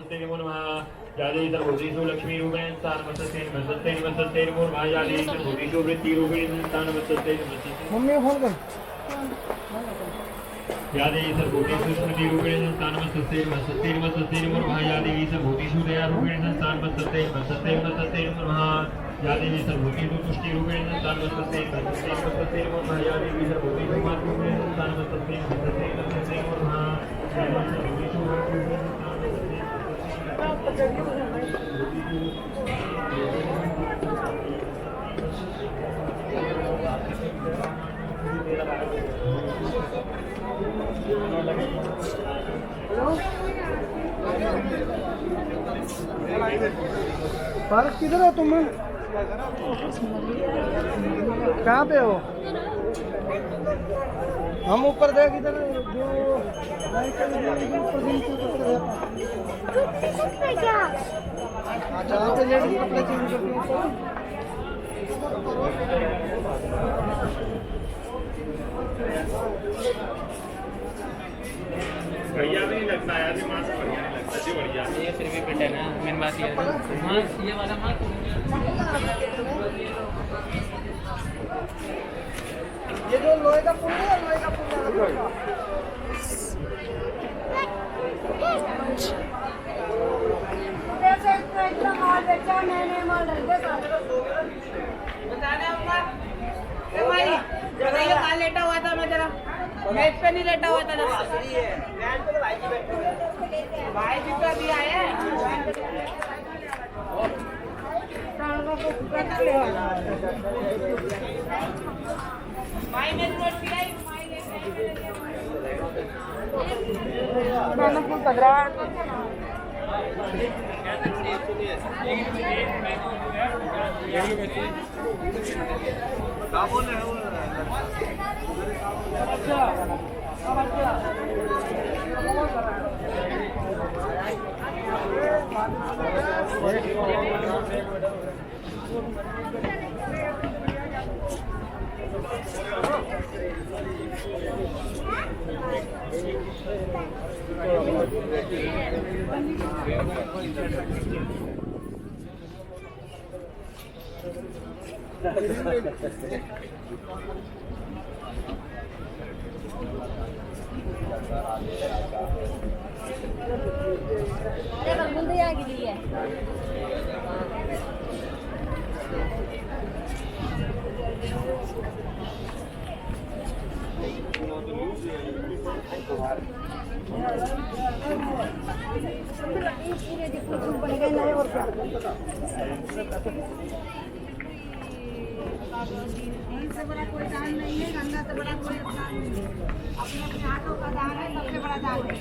नमस्तस्यै नमो नमः यादे सर्वभूतेषु लक्ष्मीरूपेण स्थानमस्तस्यै नमस्तस्यै नमस्तस्यै नमो नमः यादे सर्वभूतेषु वृत्तिरूपेण स्थानमस्तस्यै नमस्तस्यै मम्मी को फोन कर यादे सर्वभूतेषु स्मृतिरूपेण स्थानमस्तस्यै नमस्तस्यै नमस्तस्यै नमो नमः यादे सर्वभूतेषु दयारूपेण स्थानमस्तस्यै नमस्तस्यै नमस्तस्यै नमो नमः यादे सर्वभूतेषु तुष्टिरूपेण स्थानमस्तस्यै नमस्तस्यै नमस्तस्यै नमो नमः यादे सर्वभूतेषु मातृरूपेण स्थानमस्तस्यै नमस्तस्यै नमस्तस्यै नमो नमः यादे सर्वभूतेषु वाक्रूपेण पार्क किधर हो तुम? कहाँ पे हो? हम ऊपर देख इधर जो जहाँ पे लेडीज कपड़े चेंज करती हैं भैया भी नहीं लगता यार, ये मास्क बढ़िया नहीं लगता जी, बढ़िया ये फिर भी फिट है ना, मेन बात ये है। हाँ ये वाला मास्क ये जो लोहे का पुल है, लोहे का पुल कहाँ लेटा हुआ था? मैं जरा मेज पे नहीं लेटा हुआ था ना। भाई जी का भी आया है। भाई मेरी रोटी आई, मैंने फूल पकड़ा। क्या बोल रहे हो? अच्छा से बड़ा कोई दान नहीं है, गंगा से बड़ा कोई दान नहीं है। अपने अपने हाथों का दान है, सबसे बड़ा दान है।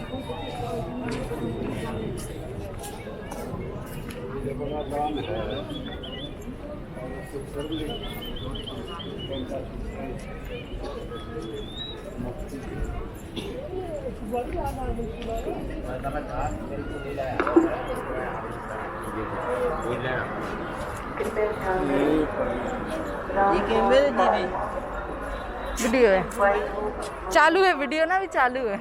वीडियो है चालू है, वीडियो ना भी चालू है।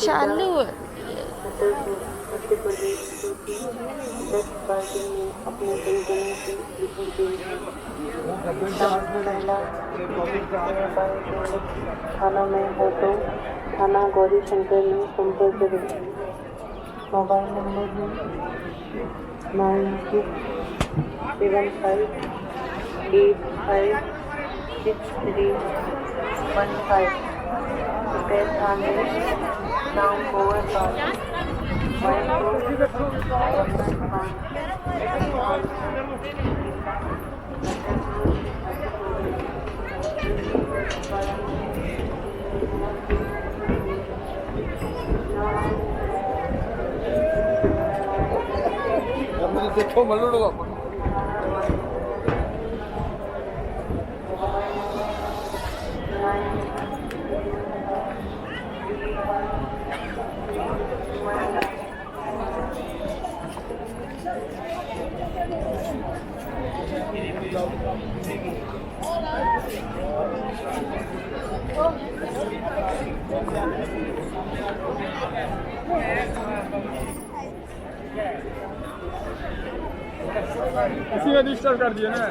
चालू है। उत्तर प्रदेश की 10 पार्टी में अपने परिजनों की थाना में हो तो थाना गौरी शंकर में संपर्क करें। मोबाइल नंबर है 9675856315। रुपये थाने नाम देखो मल्लू लोग Thank you. इसी में डिस्टर्ब कर दिए ना।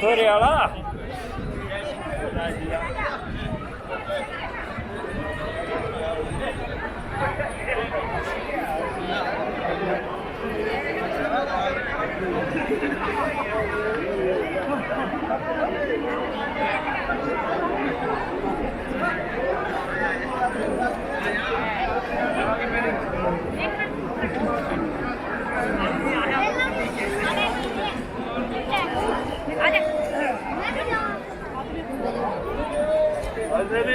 Sorry, Allah.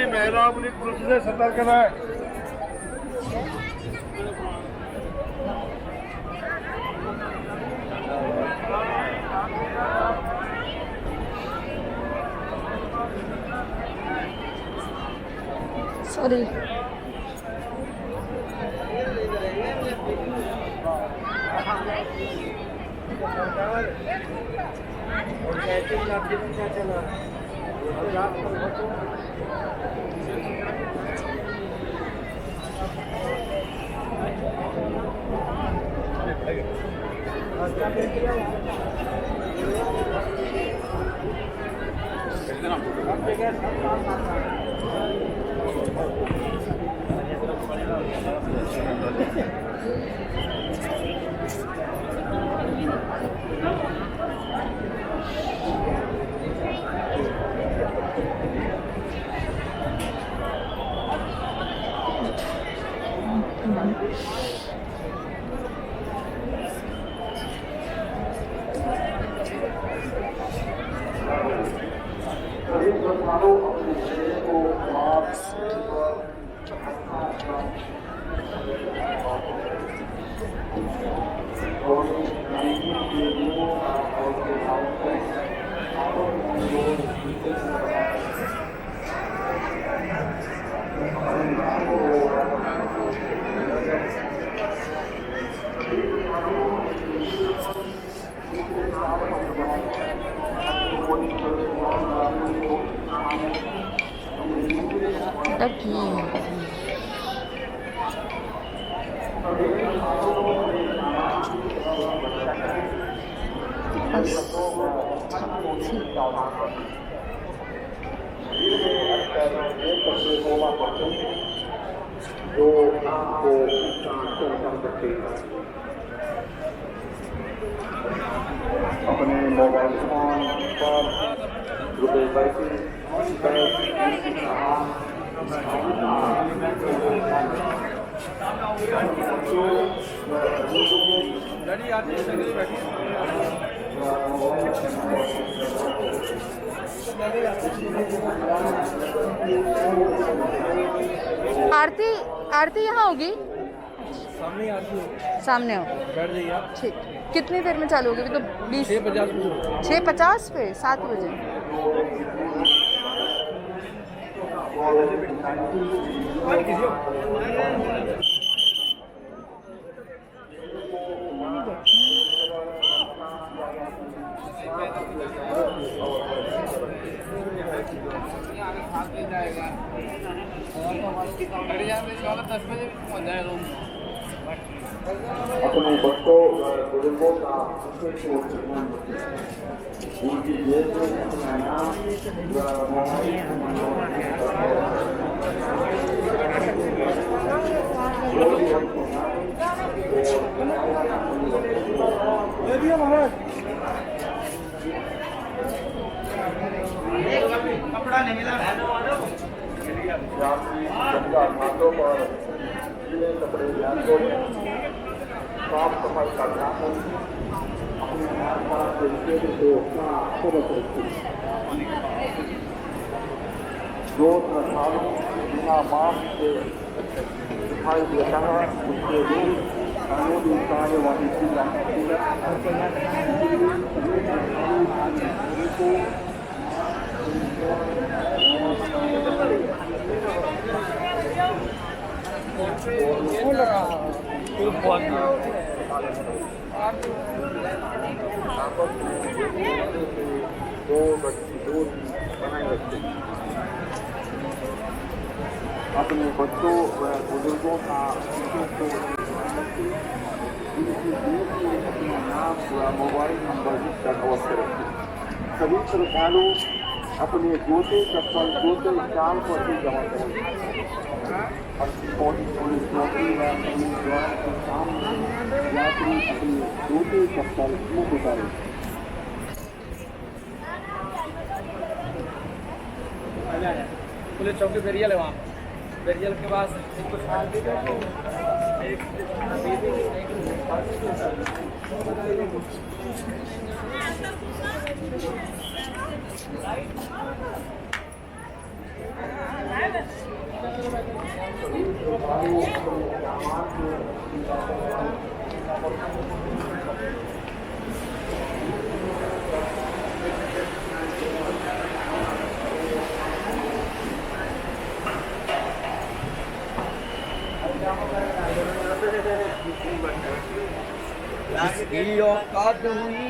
महिला अपनी पुरुष से सतर्क है। सॉरी अपने मोबाइल फोन पर रुपए पैसे आरती आरती यहाँ होगी सामने आती हो, सामने हो बैठ जाइए आप। ठीक कितनी देर में चालू होगी अभी तो 20 6:50 पे 7 बजे अपने बच्चों बुजुर्गों का उनकी जेब में कपड़ा नहीं मिला हाथों पर गीले कपड़े साफ सफाई का ध्यान जो श्रद्धालु बिना मास्क के दिखाई देता है उसके लिए कानूनी कार्यवाही की जा सकती दो बच्ची दूर बनाए रखते हैं। अपने बच्चों व बुजुर्गों का अपना नाम व मोबाइल नंबर लिखकर अवश्य रखें। सभी श्रद्धालु अपने जूते चप्पल जूते स्टाल पर ही जमा करें। पुलिस चौकी व पुलिस द्वार के सामने यात्री अपने जूते चप्पल मुँह उतारें। पुलिस चौकी बेरियल है वहाँ, बेरियल के पास एक कुछ हाल भी जिसकी औकात हुई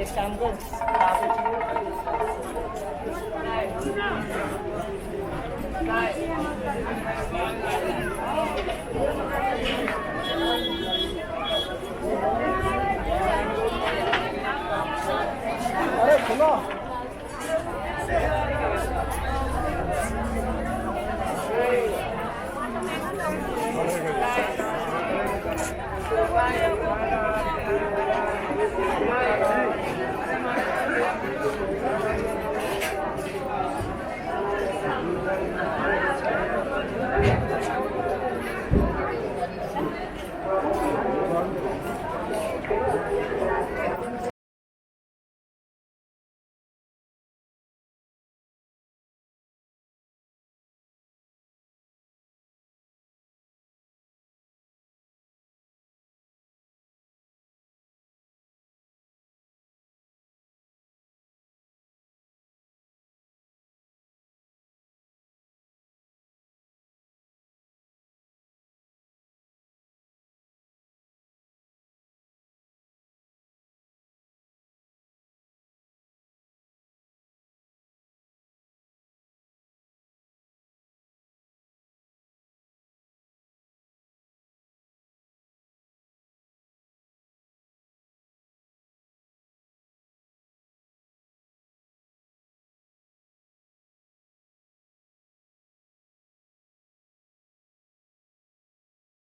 एक काम कर